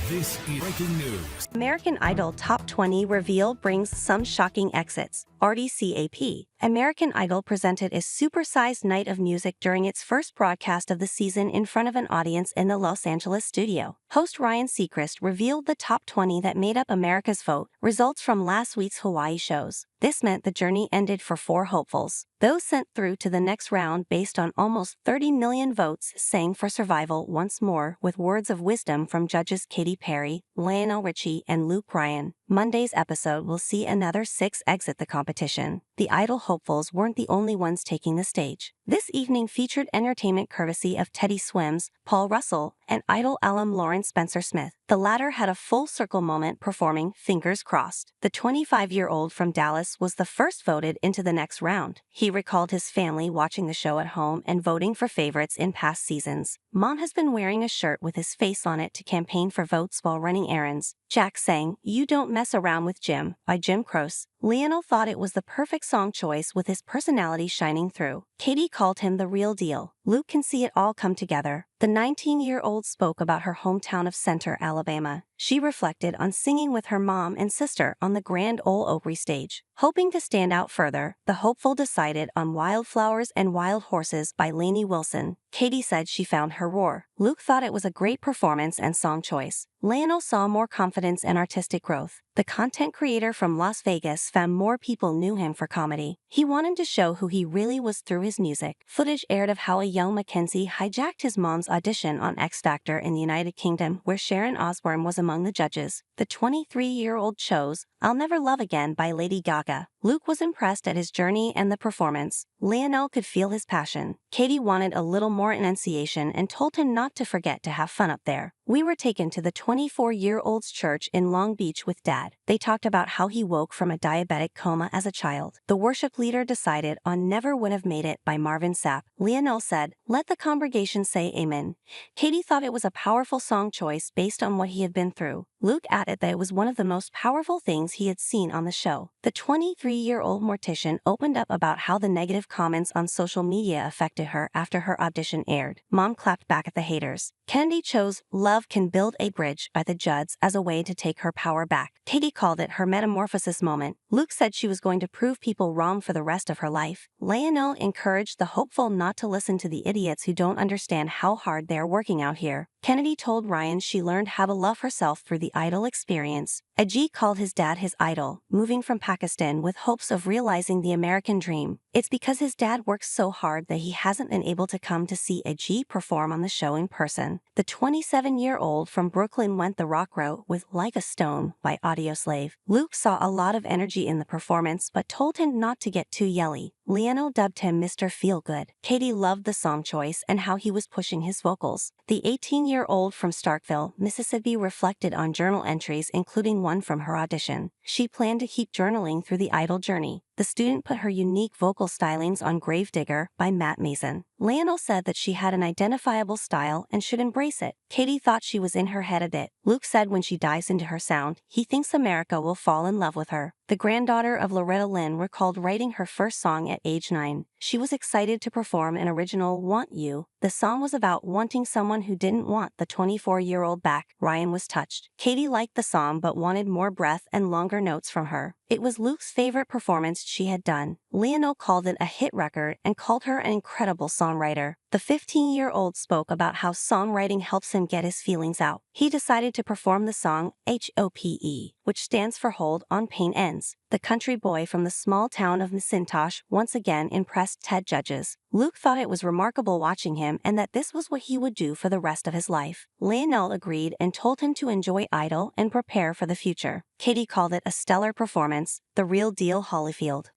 This is breaking news. American Idol Top 20 reveal brings some shocking exits. RDCAP. American Idol presented a supersized night of music during its first broadcast of the season in front of an audience in the Los Angeles studio. Host Ryan Seacrest revealed the top 20 that made up America's vote, results from last week's Hawaii shows. This meant the journey ended for 4 hopefuls. Those sent through to the next round based on almost 30 million votes sang for survival once more with words of wisdom from judges Katy Perry, Lionel Richie, and Luke Bryan. Monday's episode will see another 6 exit the competition. The Idol hopefuls weren't the only ones taking the stage. This evening featured entertainment courtesy of Teddy Swims, Paul Russell, and Idol alum Lauren Spencer Smith. The latter had a full circle moment performing Fingers Crossed. The 25-year-old from Dallas was the first voted into the next round. He recalled his family watching the show at home and voting for favorites in past seasons. Mom has been wearing a shirt with his face on it to campaign for votes while running errands. Jack sang You Don't Mess Around with Jim by Jim Croce. Lionel thought it was the perfect song choice with his personality shining through. Katy called him the real deal. Luke can see it all come together. The 19-year-old spoke about her hometown of Center, Alabama. She reflected on singing with her mom and sister on the Grand Ole Opry stage. Hoping to stand out further, the hopeful decided on Wildflowers and Wild Horses by Lainey Wilson. Katy said she found her roar. Luke thought it was a great performance and song choice. Lionel saw more confidence and artistic growth. The content creator from Las Vegas found more people knew him for comedy. He wanted to show who he really was through his music. Footage aired of how a young Mackenzie hijacked his mom's audition on X Factor in the United Kingdom, where Sharon Osbourne was among the judges. The 23-year-old chose I'll Never Love Again by Lady Gaga. Luke was impressed at his journey and the performance. Lionel could feel his passion. Katy wanted a little more enunciation and told him not to forget to have fun up there. We were taken to the 24-year-old's church in Long Beach with Dad. They talked about how he woke from a diabetic coma as a child. The worship leader decided on Never Would Have Made It by Marvin Sapp. Lionel said, Let the congregation say amen. Katy thought it was a powerful song choice based on what he had been through. Luke added that it was one of the most powerful things he had seen on the show. The 23-year-old mortician opened up about how the negative comments on social media affected her after her audition aired. Mom clapped back at the haters. Kennedy chose Love Can Build a Bridge by the Judds as a way to take her power back. Katy called it her metamorphosis moment. Luke said she was going to prove people wrong for the rest of her life. Lionel encouraged the hopeful not to listen to the idiots who don't understand how hard they are working out here. Kennedy told Ryan she learned how to love herself through the Idol experience. Ajit called his dad his idol, moving from Pakistan with hopes of realizing the American dream. It's because his dad works so hard that he hasn't been able to come to see Ajit perform on the show in person. The 27-year-old from Brooklyn went the rock route with Like a Stone by Audioslave. Luke saw a lot of energy in the performance but told him not to get too yelly. Lionel dubbed him Mr. Feelgood. Katy loved the song choice and how he was pushing his vocals. The 18-year-old from Starkville, Mississippi reflected on journal entries including one from her audition. She planned to keep journaling through the Idol journey. The student put her unique vocal stylings on Gravedigger by Matt Mason. Lionel said that she had an identifiable style and should embrace it. Katy thought she was in her head a bit. Luke said when she dives into her sound, he thinks America will fall in love with her. The granddaughter of Loretta Lynn recalled writing her first song at age 9. She was excited to perform an original Want You. The song was about wanting someone who didn't want the 24-year-old back. Ryan was touched. Katy liked the song but wanted more breath and longer notes from her. It was Luke's favorite performance she had done. Lionel called it a hit record and called her an incredible songwriter. The 15-year-old spoke about how songwriting helps him get his feelings out. He decided to perform the song HOPE, which stands for Hold on Pain Ends. The country boy from the small town of McIntosh once again impressed TED judges. Luke thought it was remarkable watching him and that this was what he would do for the rest of his life. Lionel agreed and told him to enjoy Idol and prepare for the future. Katy called it a stellar performance, the real deal Holyfield.